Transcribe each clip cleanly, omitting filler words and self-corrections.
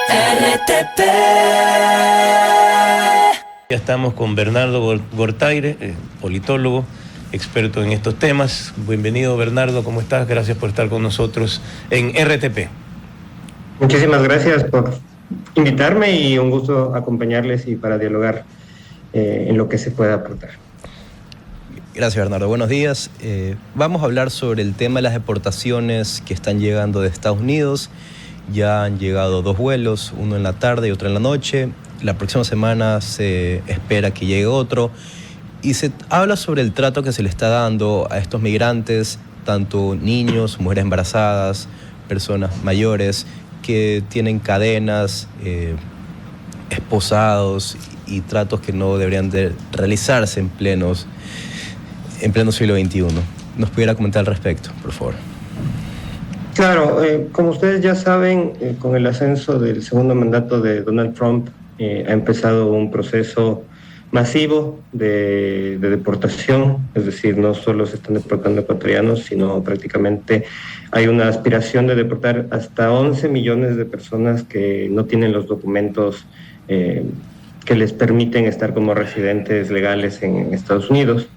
RTP. Ya estamos con Bernardo Gortaire, politólogo, experto en estos temas. Bienvenido, Bernardo, ¿cómo estás? Gracias por estar con nosotros en RTP. Muchísimas gracias por invitarme y un gusto acompañarles y para dialogar en lo que se pueda aportar. Gracias, Bernardo. Buenos días. Vamos a hablar sobre el tema de las deportaciones que están llegando de Estados Unidos. Ya han llegado 2 vuelos, uno en la tarde y otro en la noche. La próxima semana se espera que llegue otro. Y se habla sobre el trato que se le está dando a estos migrantes, tanto niños, mujeres embarazadas, personas mayores, que tienen cadenas, esposados y tratos que no deberían de realizarse en pleno siglo XXI. ¿Nos pudiera comentar al respecto, por favor? Claro, como ustedes ya saben, con el ascenso del segundo mandato de Donald Trump, ha empezado un proceso masivo de deportación, es decir, no solo se están deportando ecuatorianos, sino prácticamente hay una aspiración de deportar hasta 11 millones de personas que no tienen los documentos que les permiten estar como residentes legales en Estados Unidos.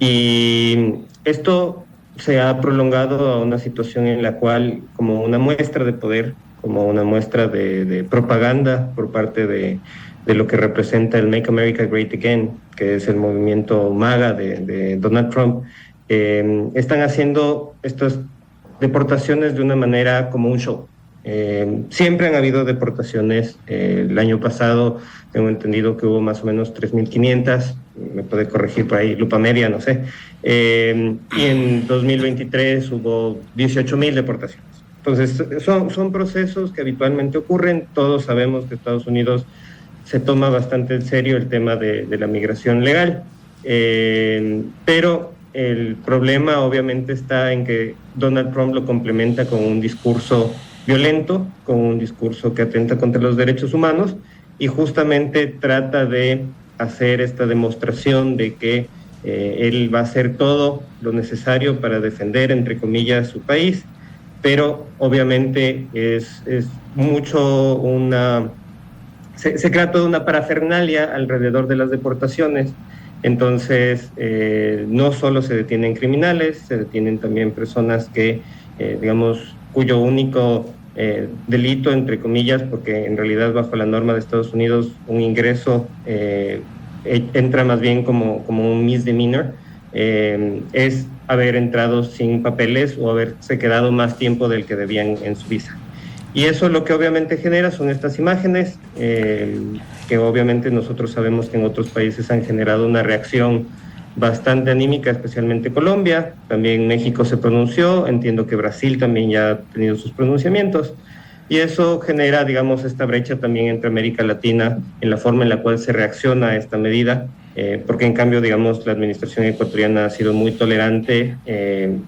Y esto se ha prolongado a una situación en la cual, como una muestra de poder, como una muestra de propaganda por parte de lo que representa el Make America Great Again, que es el movimiento MAGA de Donald Trump, están haciendo estas deportaciones de una manera como un show. Siempre han habido deportaciones. El año pasado tengo entendido que hubo más o menos 3.500, me puede corregir por ahí, lupa media, no sé. Y en 2023 hubo 18.000 deportaciones. Entonces, son procesos que habitualmente ocurren. Todos sabemos que Estados Unidos se toma bastante en serio el tema de la migración legal. Pero el problema obviamente está en que Donald Trump lo complementa con un discurso violento, con un discurso que atenta contra los derechos humanos y justamente trata de hacer esta demostración de que él va a hacer todo lo necesario para defender, entre comillas, su país, pero obviamente es mucho se crea toda una parafernalia alrededor de las deportaciones. Entonces, no solo se detienen criminales, se detienen también personas que, cuyo único delito, entre comillas, porque en realidad bajo la norma de Estados Unidos un ingreso entra más bien como un misdemeanor, es haber entrado sin papeles o haberse quedado más tiempo del que debían en su visa. Y eso lo que obviamente genera son estas imágenes, que obviamente nosotros sabemos que en otros países han generado una reacción bastante anímica, especialmente Colombia, también México se pronunció, entiendo que Brasil también ya ha tenido sus pronunciamientos, y eso genera, digamos, esta brecha también entre América Latina en la forma en la cual se reacciona a esta medida, porque en cambio, digamos, la administración ecuatoriana ha sido muy tolerante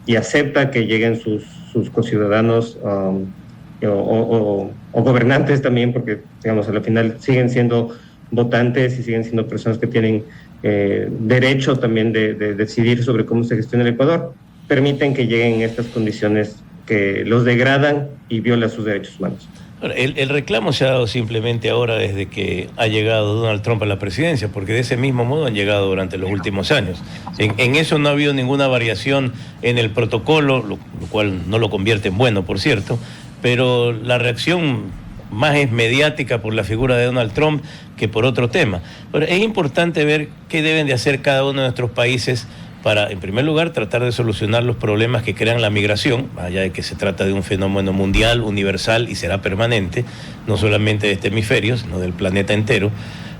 y acepta que lleguen sus conciudadanos o gobernantes también, porque, digamos, al final siguen siendo votantes y siguen siendo personas que tienen derecho también de decidir sobre cómo se gestiona el Ecuador, permiten que lleguen en estas condiciones que los degradan y violan sus derechos humanos. El reclamo se ha dado simplemente ahora desde que ha llegado Donald Trump a la presidencia, porque de ese mismo modo han llegado durante los últimos años. En eso no ha habido ninguna variación en el protocolo, lo cual no lo convierte en bueno, por cierto, pero la reacción más es mediática por la figura de Donald Trump que por otro tema. Pero es importante ver qué deben de hacer cada uno de nuestros países para, en primer lugar, tratar de solucionar los problemas que crean la migración, más allá de que se trata de un fenómeno mundial, universal y será permanente, no solamente de este hemisferio, sino del planeta entero,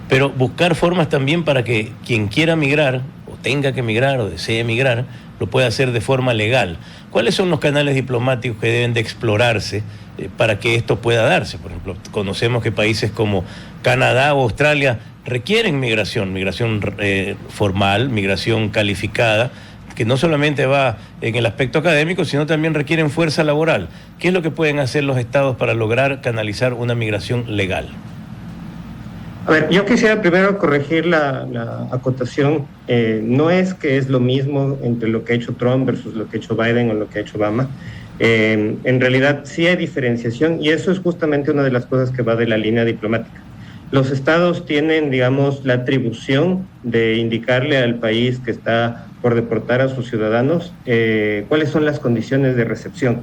pero buscar formas también para que quien quiera migrar, o tenga que migrar, o desee migrar, lo pueda hacer de forma legal. ¿Cuáles son los canales diplomáticos que deben de explorarse para que esto pueda darse? Por ejemplo, conocemos que países como Canadá o Australia requieren migración formal, migración calificada, que no solamente va en el aspecto académico, sino también requieren fuerza laboral. ¿Qué es lo que pueden hacer los estados para lograr canalizar una migración legal? A ver, yo quisiera primero corregir la acotación. No es que es lo mismo entre lo que ha hecho Trump versus lo que ha hecho Biden o lo que ha hecho Obama. En realidad sí hay diferenciación y eso es justamente una de las cosas que va de la línea diplomática. Los estados tienen, digamos, la atribución de indicarle al país que está por deportar a sus ciudadanos cuáles son las condiciones de recepción.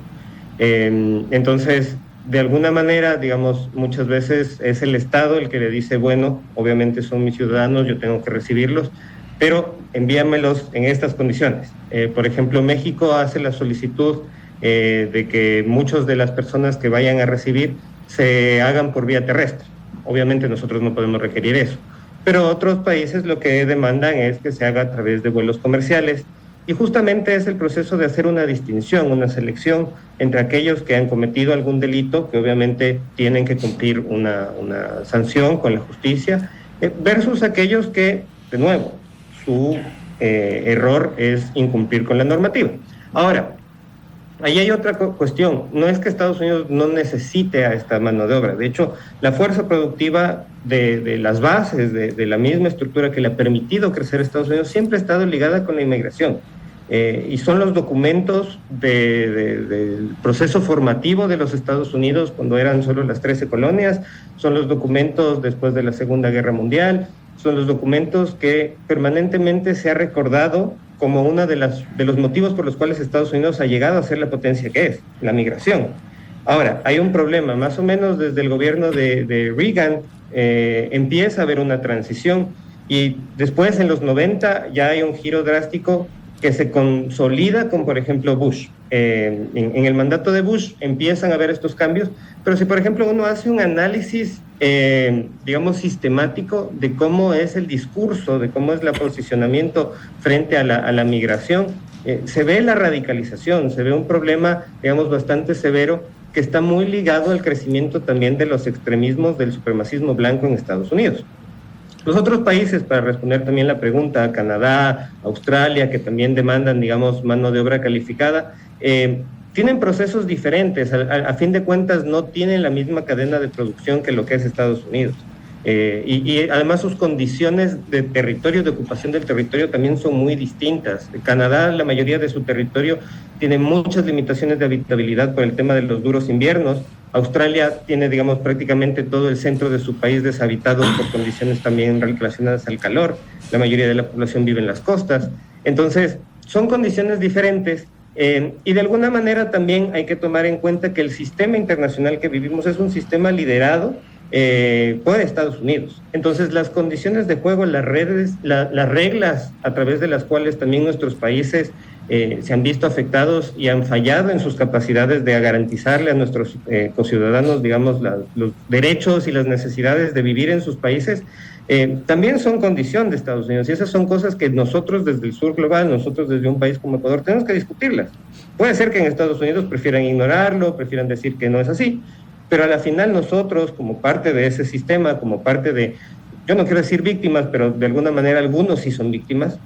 Entonces, de alguna manera, digamos, muchas veces es el Estado el que le dice, bueno, obviamente son mis ciudadanos, yo tengo que recibirlos, pero envíamelos en estas condiciones. Por ejemplo, México hace la solicitud de que muchas de las personas que vayan a recibir se hagan por vía terrestre. Obviamente nosotros no podemos requerir eso, pero otros países lo que demandan es que se haga a través de vuelos comerciales y justamente es el proceso de hacer una distinción, una selección entre aquellos que han cometido algún delito, que obviamente tienen que cumplir una sanción con la justicia, versus aquellos que, de nuevo, su error es incumplir con la normativa. Ahora, ahí hay otra cuestión. No es que Estados Unidos no necesite a esta mano de obra. De hecho, la fuerza productiva de las bases de la misma estructura que le ha permitido crecer a Estados Unidos siempre ha estado ligada con la inmigración. Y son los documentos del proceso formativo de los Estados Unidos cuando eran solo las 13 colonias, son los documentos después de la Segunda Guerra Mundial, son los documentos que permanentemente se ha recordado como uno de los motivos por los cuales Estados Unidos ha llegado a ser la potencia que es, la migración. Ahora, hay un problema, más o menos desde el gobierno de Reagan empieza a haber una transición y después en los 90 ya hay un giro drástico que se consolida con, por ejemplo, Bush. En el mandato de Bush empiezan a haber estos cambios, pero si, por ejemplo, uno hace un análisis, digamos, sistemático de cómo es el discurso, de cómo es el posicionamiento frente a la migración, se ve la radicalización, se ve un problema, digamos, bastante severo que está muy ligado al crecimiento también de los extremismos del supremacismo blanco en Estados Unidos. Los otros países, para responder también la pregunta, Canadá, Australia, que también demandan, digamos, mano de obra calificada, tienen procesos diferentes. A fin de cuentas, no tienen la misma cadena de producción que lo que es Estados Unidos. Y además sus condiciones de territorio, de ocupación del territorio también son muy distintas. Canadá, la mayoría de su territorio tiene muchas limitaciones de habitabilidad por el tema de los duros inviernos. Australia tiene, digamos, prácticamente todo el centro de su país deshabitado por condiciones también relacionadas al calor. La mayoría de la población vive en las costas. Entonces, son condiciones diferentes y de alguna manera también hay que tomar en cuenta que el sistema internacional que vivimos es un sistema liderado por Estados Unidos. Entonces, las condiciones de juego, las reglas a través de las cuales también nuestros países se han visto afectados y han fallado en sus capacidades de garantizarle a nuestros conciudadanos, digamos, los derechos y las necesidades de vivir en sus países, también son condición de Estados Unidos. Y esas son cosas que nosotros desde el sur global, nosotros desde un país como Ecuador, tenemos que discutirlas. Puede ser que en Estados Unidos prefieran ignorarlo, prefieran decir que no es así, pero a la final nosotros, como parte de ese sistema, como parte de, yo no quiero decir víctimas, pero de alguna manera algunos sí son víctimas,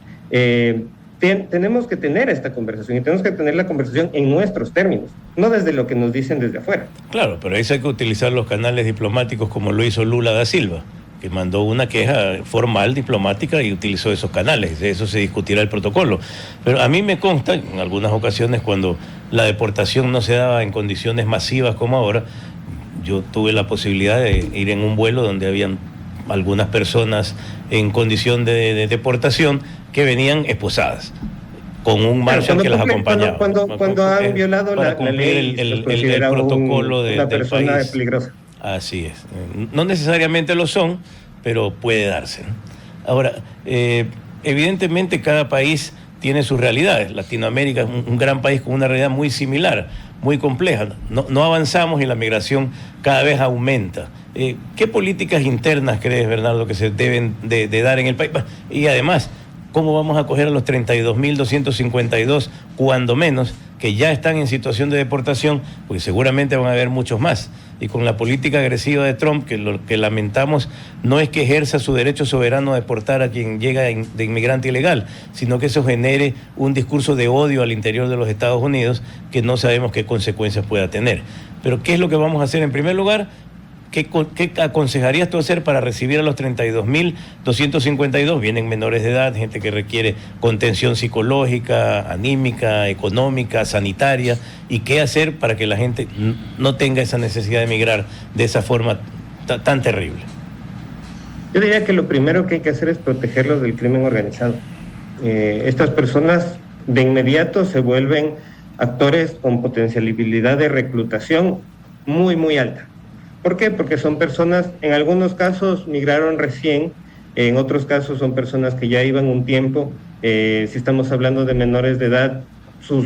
tenemos que tener esta conversación y tenemos que tener la conversación en nuestros términos, no desde lo que nos dicen desde afuera. Claro, pero eso hay que utilizar los canales diplomáticos como lo hizo Lula da Silva, que mandó una queja formal diplomática y utilizó esos canales. De eso se discutirá el protocolo. Pero a mí me consta, en algunas ocasiones, cuando la deportación no se daba en condiciones masivas como ahora, yo tuve la posibilidad de ir en un vuelo donde habían algunas personas en condición de deportación que venían esposadas, con un marshal que las acompañaba. Cuando han violado la ley, el protocolo una persona peligrosa. Así es. No necesariamente lo son, pero puede darse. Ahora, evidentemente cada país tiene sus realidades. Latinoamérica es un gran país con una realidad muy similar, muy compleja. No avanzamos y la migración cada vez aumenta. ¿Qué políticas internas crees, Bernardo, que se deben de dar en el país? Y además, ¿cómo vamos a acoger a los 32.252, cuando menos, que ya están en situación de deportación? Porque seguramente van a haber muchos más. Y con la política agresiva de Trump, que lo que lamentamos no es que ejerza su derecho soberano a deportar a quien llega de inmigrante ilegal, sino que eso genere un discurso de odio al interior de los Estados Unidos que no sabemos qué consecuencias pueda tener. Pero ¿qué es lo que vamos a hacer en primer lugar? ¿qué aconsejarías tú hacer para recibir a los 32.252? Vienen menores de edad, gente que requiere contención psicológica, anímica, económica, sanitaria. ¿Y qué hacer para que la gente no tenga esa necesidad de emigrar de esa forma tan terrible? Yo diría que lo primero que hay que hacer es protegerlos del crimen organizado. Estas personas de inmediato se vuelven actores con potencialidad de reclutación muy, muy alta. ¿Por qué? Porque son personas, en algunos casos migraron recién, en otros casos son personas que ya iban un tiempo. Si estamos hablando de menores de edad, su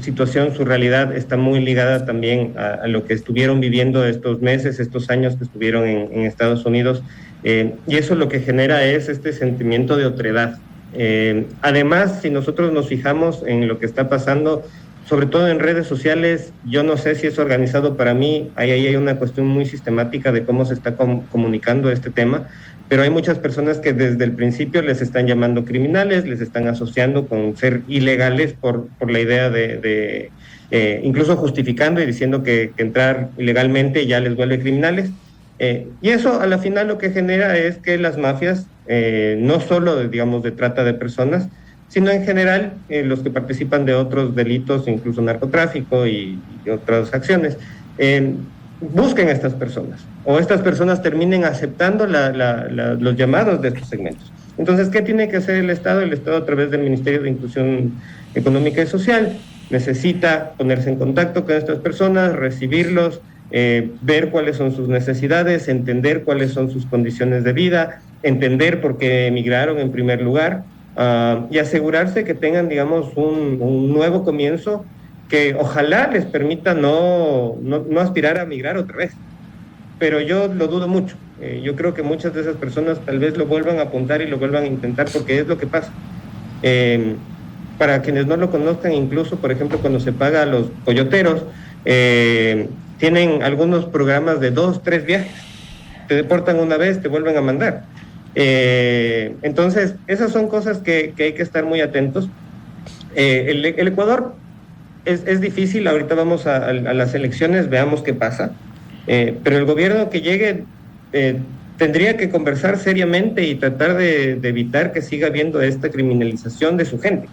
situación, su realidad está muy ligada también a lo que estuvieron viviendo estos meses, estos años que estuvieron en Estados Unidos. Y eso lo que genera es este sentimiento de otredad. Además, si nosotros nos fijamos en lo que está pasando, sobre todo en redes sociales, yo no sé si es organizado. Para mí, ahí hay una cuestión muy sistemática de cómo se está comunicando este tema, pero hay muchas personas que desde el principio les están llamando criminales, les están asociando con ser ilegales por la idea de incluso justificando y diciendo que entrar ilegalmente ya les vuelve criminales. Y eso a la final lo que genera es que las mafias, no solo digamos de trata de personas, sino en general los que participan de otros delitos, incluso narcotráfico y otras acciones, busquen a estas personas, o estas personas terminen aceptando los llamados de estos segmentos. Entonces, ¿qué tiene que hacer el Estado? El Estado, a través del Ministerio de Inclusión Económica y Social, necesita ponerse en contacto con estas personas, recibirlos, ver cuáles son sus necesidades, entender cuáles son sus condiciones de vida, entender por qué emigraron en primer lugar, y asegurarse que tengan, digamos, un nuevo comienzo que ojalá les permita no aspirar a migrar otra vez. Pero yo lo dudo mucho. Yo creo que muchas de esas personas tal vez lo vuelvan a apuntar y lo vuelvan a intentar, porque es lo que pasa. Para quienes no lo conozcan, incluso, por ejemplo, cuando se paga a los coyoteros, tienen algunos programas de 2, 3 viajes. Te deportan una vez, te vuelven a mandar. Entonces, esas son cosas que hay que estar muy atentos. El Ecuador es difícil. Ahorita vamos a las elecciones, veamos qué pasa. Pero el gobierno que llegue tendría que conversar seriamente y tratar de evitar que siga habiendo esta criminalización de su gente.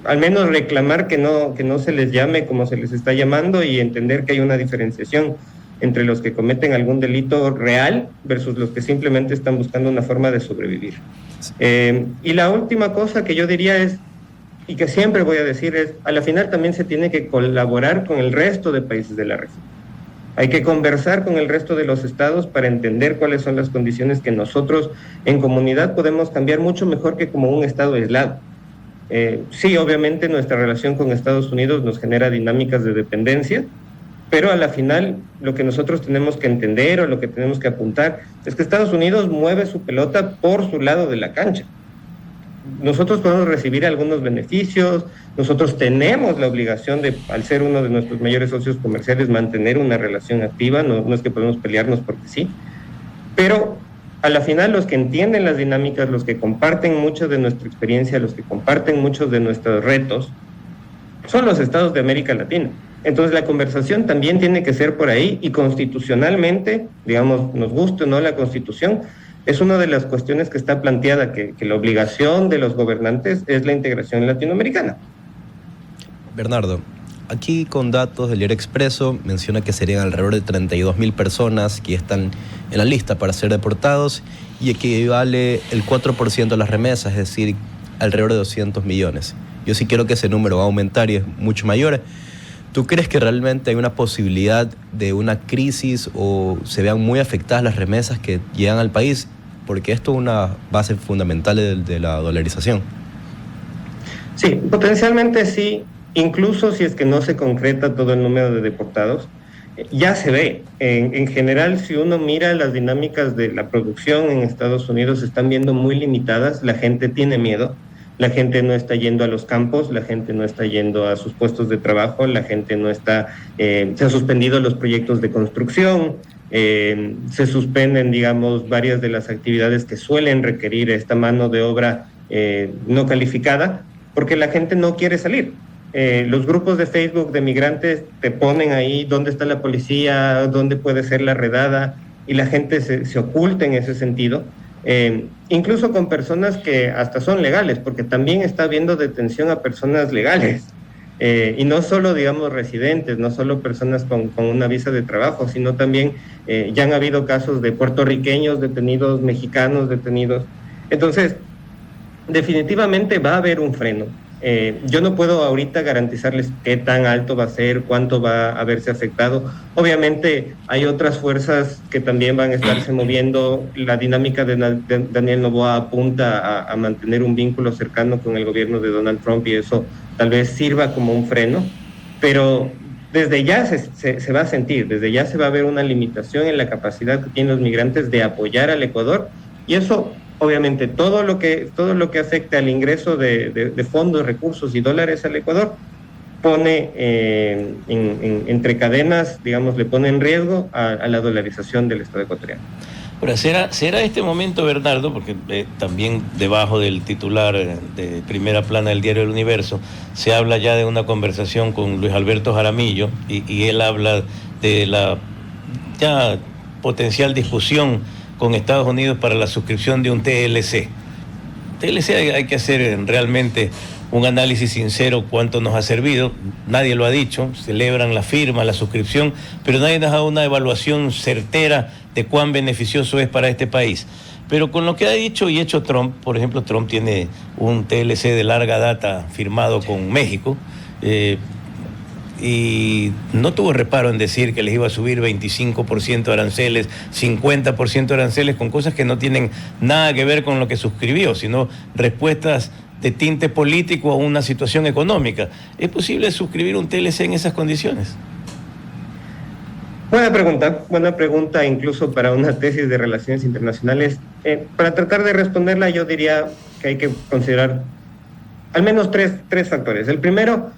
Al menos reclamar que no se les llame como se les está llamando, y entender que hay una diferenciación entre los que cometen algún delito real versus los que simplemente están buscando una forma de sobrevivir. Y la última cosa que yo diría es, y que siempre voy a decir, es, a la final también se tiene que colaborar con el resto de países de la región. Hay que conversar con el resto de los estados para entender cuáles son las condiciones que nosotros en comunidad podemos cambiar mucho mejor que como un estado aislado. Sí, obviamente nuestra relación con Estados Unidos nos genera dinámicas de dependencia, pero a la final lo que nosotros tenemos que entender, o lo que tenemos que apuntar, es que Estados Unidos mueve su pelota por su lado de la cancha. Nosotros podemos recibir algunos beneficios, nosotros tenemos la obligación de, al ser uno de nuestros mayores socios comerciales, mantener una relación activa, no es que podemos pelearnos porque sí, pero a la final los que entienden las dinámicas, los que comparten mucho de nuestra experiencia, los que comparten muchos de nuestros retos, son los estados de América Latina. Entonces la conversación también tiene que ser por ahí, y constitucionalmente, digamos, nos guste o no la Constitución, es una de las cuestiones que está planteada, que la obligación de los gobernantes es la integración latinoamericana. Bernardo, aquí con datos del Diario Expreso menciona que serían alrededor de 32.000 personas que están en la lista para ser deportados, y equivale el 4% de las remesas, es decir, alrededor de 200 millones. Yo sí creo que ese número va a aumentar y es mucho mayor. ¿Tú crees que realmente hay una posibilidad de una crisis o se vean muy afectadas las remesas que llegan al país? Porque esto es una base fundamental de la dolarización. Sí, potencialmente sí, incluso si es que no se concreta todo el número de deportados, ya se ve. En general, si uno mira las dinámicas de la producción en Estados Unidos, se están viendo muy limitadas, la gente tiene miedo. La gente no está yendo a los campos, la gente no está yendo a sus puestos de trabajo, la gente no está, se han suspendido los proyectos de construcción, se suspenden, digamos, varias de las actividades que suelen requerir esta mano de obra no calificada, porque la gente no quiere salir. los grupos de Facebook de migrantes te ponen ahí dónde está la policía, dónde puede ser la redada, y la gente se oculta en ese sentido. Incluso con personas que hasta son legales, porque también está habiendo detención a personas legales. Y no solo, digamos, residentes, no solo personas con una visa de trabajo, sino también ya han habido casos de puertorriqueños detenidos, mexicanos detenidos. Entonces, definitivamente va a haber un freno. Yo no puedo ahorita garantizarles qué tan alto va a ser, cuánto va a haberse afectado. Obviamente hay otras fuerzas que también van a estarse moviendo. La dinámica de Daniel Noboa apunta a mantener un vínculo cercano con el gobierno de Donald Trump, y eso tal vez sirva como un freno, pero desde ya se va a sentir, desde ya se va a ver una limitación en la capacidad que tienen los migrantes de apoyar al Ecuador, y eso obviamente todo lo que afecte al ingreso de fondos, recursos y dólares al Ecuador pone entre cadenas, digamos, le pone en riesgo a la dolarización del Estado ecuatoriano. Ahora, ¿será este momento, Bernardo, porque también debajo del titular de primera plana del diario El Universo se habla ya de una conversación con Luis Alberto Jaramillo, y él habla de la ya potencial discusión con Estados Unidos para la suscripción de un TLC? TLC hay que hacer realmente un análisis sincero cuánto nos ha servido. Nadie lo ha dicho, celebran la firma, la suscripción, pero nadie nos ha dado una evaluación certera de cuán beneficioso es para este país. Pero con lo que ha dicho y hecho Trump, por ejemplo, Trump tiene un TLC de larga data firmado con México, y no tuvo reparo en decir que les iba a subir 25% aranceles, 50% aranceles, con cosas que no tienen nada que ver con lo que suscribió, sino respuestas de tinte político a una situación económica. ¿Es posible suscribir un TLC en esas condiciones? Buena pregunta incluso para una tesis de relaciones internacionales. Para tratar de responderla, yo diría que hay que considerar al menos tres factores. El primero,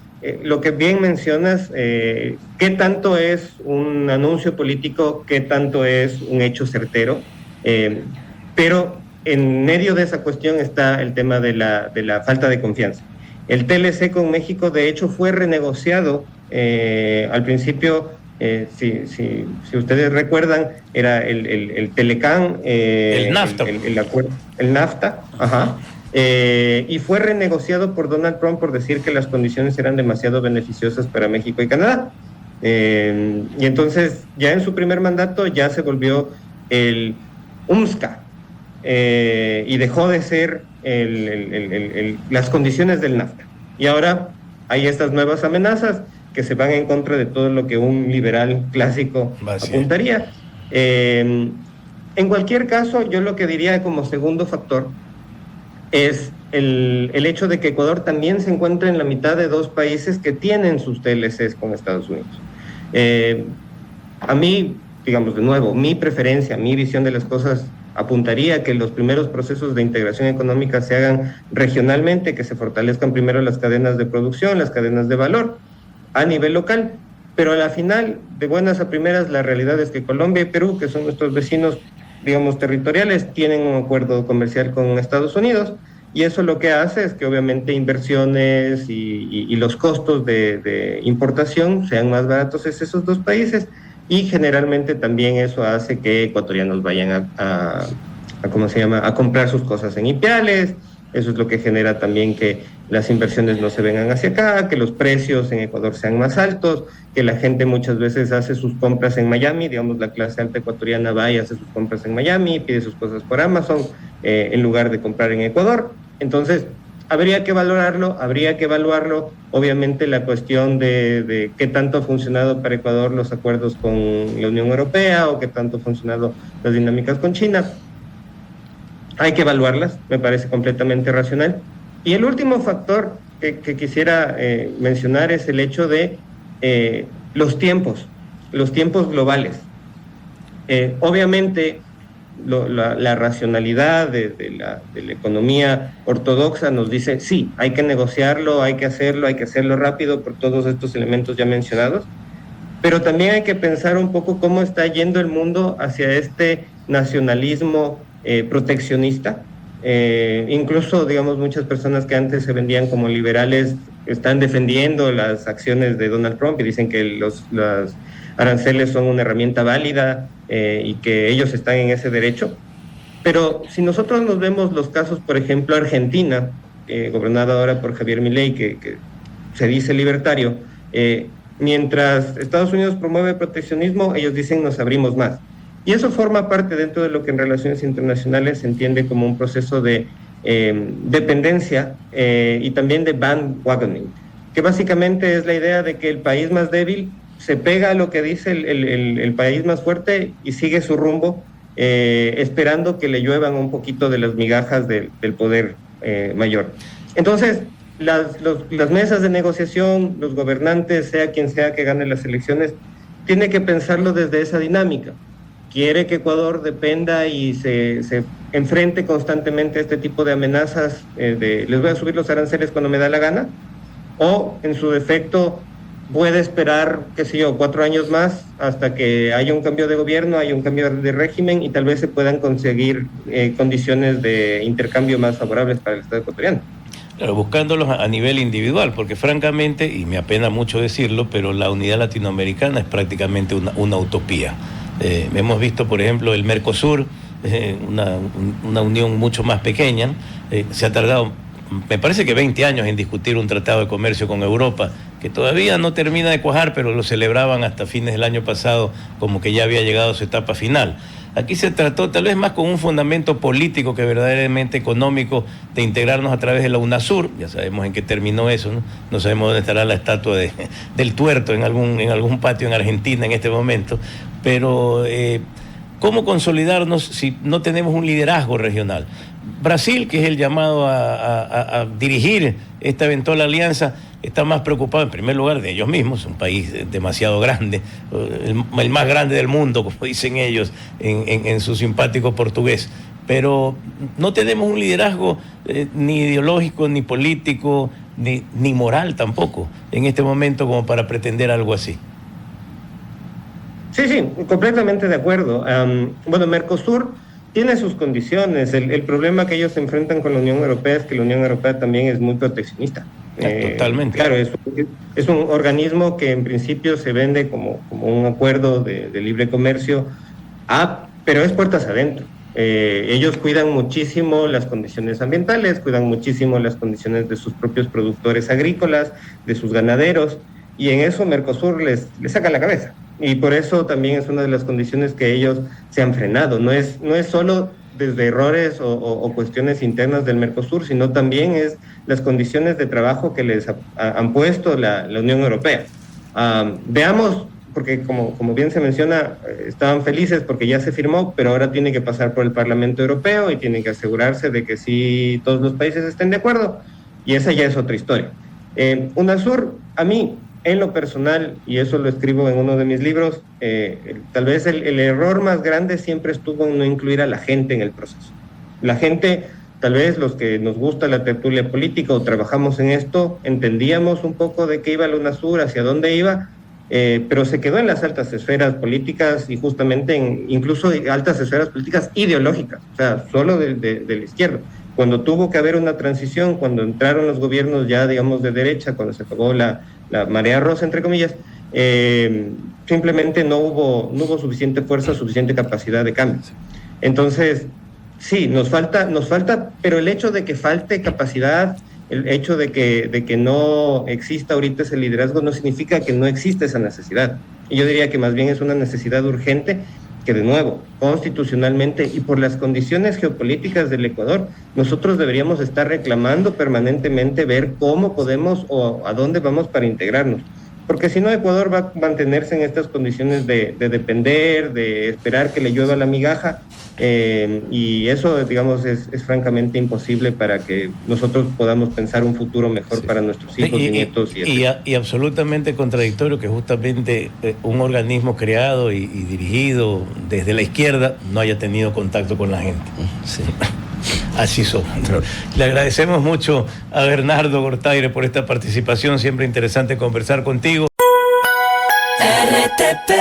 lo que bien mencionas, qué tanto es un anuncio político, qué tanto es un hecho certero, pero en medio de esa cuestión está el tema de la falta de confianza. El TLC con México, de hecho, fue renegociado al principio. Si ustedes recuerdan, era el Telecán, el NAFTA, el NAFTA, ajá. Y fue renegociado por Donald Trump por decir que las condiciones eran demasiado beneficiosas para México y Canadá. Y entonces, ya en su primer mandato, ya se volvió el UMSCA, y dejó de ser las condiciones del NAFTA. Y ahora hay estas nuevas amenazas que se van en contra de todo lo que un liberal clásico apuntaría. En cualquier caso, yo lo que diría como segundo factor es el hecho de que Ecuador también se encuentra en la mitad de dos países que tienen sus TLCs con Estados Unidos. A mí, digamos, de nuevo, mi preferencia, mi visión de las cosas apuntaría que los primeros procesos de integración económica se hagan regionalmente, que se fortalezcan primero las cadenas de producción, las cadenas de valor a nivel local, pero a la final, de buenas a primeras, la realidad es que Colombia y Perú, que son nuestros vecinos, digamos, territoriales, tienen un acuerdo comercial con Estados Unidos, y eso lo que hace es que obviamente inversiones y los costos de importación sean más baratos en esos dos países, y generalmente también eso hace que ecuatorianos vayan a comprar sus cosas en Ipiales. Eso es lo que genera también que las inversiones no se vengan hacia acá, que los precios en Ecuador sean más altos, que la gente muchas veces hace sus compras en Miami, digamos, la clase alta ecuatoriana va y hace sus compras en Miami, pide sus cosas por Amazon, en lugar de comprar en Ecuador. Entonces, habría que evaluarlo, obviamente la cuestión de qué tanto ha funcionado para Ecuador los acuerdos con la Unión Europea, o qué tanto han funcionado las dinámicas con China. Hay que evaluarlas, me parece completamente racional. Y el último factor que quisiera mencionar es el hecho de los tiempos globales. Obviamente, la racionalidad de la economía ortodoxa nos dice, sí, hay que negociarlo, hay que hacerlo rápido por todos estos elementos ya mencionados, pero también hay que pensar un poco cómo está yendo el mundo hacia este nacionalismo proteccionista. Incluso, digamos, muchas personas que antes se vendían como liberales están defendiendo las acciones de Donald Trump y dicen que los aranceles son una herramienta válida y que ellos están en ese derecho. Pero si nosotros nos vemos los casos, por ejemplo, Argentina, gobernada ahora por Javier Milei, que se dice libertario, mientras Estados Unidos promueve proteccionismo, ellos dicen nos abrimos más. Y eso forma parte dentro de lo que en relaciones internacionales se entiende como un proceso de dependencia y también de bandwagoning, que básicamente es la idea de que el país más débil se pega a lo que dice el país más fuerte y sigue su rumbo, esperando que le lluevan un poquito de las migajas del poder mayor. Entonces, las mesas de negociación, los gobernantes, sea quien sea que gane las elecciones, tiene que pensarlo desde esa dinámica. Quiere que Ecuador dependa y se enfrente constantemente a este tipo de amenazas de les voy a subir los aranceles cuando me da la gana, o en su defecto puede esperar, 4 años más hasta que haya un cambio de gobierno, haya un cambio de régimen y tal vez se puedan conseguir condiciones de intercambio más favorables para el Estado ecuatoriano. Claro, buscándolos a nivel individual, porque francamente, y me apena mucho decirlo, pero la unidad latinoamericana es prácticamente una utopía. Hemos visto, por ejemplo, el Mercosur, una unión mucho más pequeña, se ha tardado, me parece que 20 años en discutir un tratado de comercio con Europa, que todavía no termina de cuajar, pero lo celebraban hasta fines del año pasado como que ya había llegado a su etapa final. Aquí se trató tal vez más con un fundamento político que verdaderamente económico de integrarnos a través de la UNASUR. Ya sabemos en qué terminó eso, ¿no? No sabemos dónde estará la estatua del tuerto en algún patio en Argentina en este momento. Pero ¿cómo consolidarnos si no tenemos un liderazgo regional? Brasil, que es el llamado a dirigir esta eventual alianza, está más preocupado en primer lugar de ellos mismos, un país demasiado grande, el más grande del mundo, como dicen ellos en su simpático portugués. Pero no tenemos un liderazgo ni ideológico, ni político, ni moral tampoco en este momento como para pretender algo así. Sí, completamente de acuerdo. Bueno, Mercosur tiene sus condiciones. El problema que ellos se enfrentan con la Unión Europea es que la Unión Europea también es muy proteccionista. Totalmente. Claro, es un organismo que en principio se vende como un acuerdo de libre comercio, pero es puertas adentro. Ellos cuidan muchísimo las condiciones ambientales, cuidan muchísimo las condiciones de sus propios productores agrícolas, de sus ganaderos, y en eso Mercosur les saca la cabeza. Y por eso también es una de las condiciones que ellos se han frenado. No es solo desde errores o cuestiones internas del Mercosur, sino también es las condiciones de trabajo que les han puesto la Unión Europea. Veamos, porque como bien se menciona, estaban felices porque ya se firmó, pero ahora tiene que pasar por el Parlamento Europeo y tienen que asegurarse de que sí todos los países estén de acuerdo, y esa ya es otra historia. UNASUR, a mí, en lo personal, y eso lo escribo en uno de mis libros, tal vez el error más grande siempre estuvo en no incluir a la gente en el proceso. La gente, tal vez los que nos gusta la tertulia política o trabajamos en esto, entendíamos un poco de qué iba la UNASUR, hacia dónde iba, pero se quedó en las altas esferas políticas y justamente incluso altas esferas políticas ideológicas, o sea, solo de la izquierda. Cuando tuvo que haber una transición, cuando entraron los gobiernos ya, digamos, de derecha, cuando se acabó la marea rosa, entre comillas, simplemente no hubo suficiente fuerza, suficiente capacidad de cambio. Entonces, sí, nos falta, pero el hecho de que falte capacidad, el hecho de que no exista ahorita ese liderazgo no significa que no exista esa necesidad. Y yo diría que más bien es una necesidad urgente que, de nuevo, constitucionalmente y por las condiciones geopolíticas del Ecuador, nosotros deberíamos estar reclamando permanentemente ver cómo podemos o a dónde vamos para integrarnos. Porque si no, Ecuador va a mantenerse en estas condiciones de depender, de esperar que le llueva la migaja, y eso, digamos, es francamente imposible para que nosotros podamos pensar un futuro mejor para nuestros hijos y nietos. Y absolutamente contradictorio que justamente un organismo creado y dirigido desde la izquierda no haya tenido contacto con la gente. Sí. Así son. Le agradecemos mucho a Bernardo Gortayre por esta participación, siempre interesante conversar contigo. RTP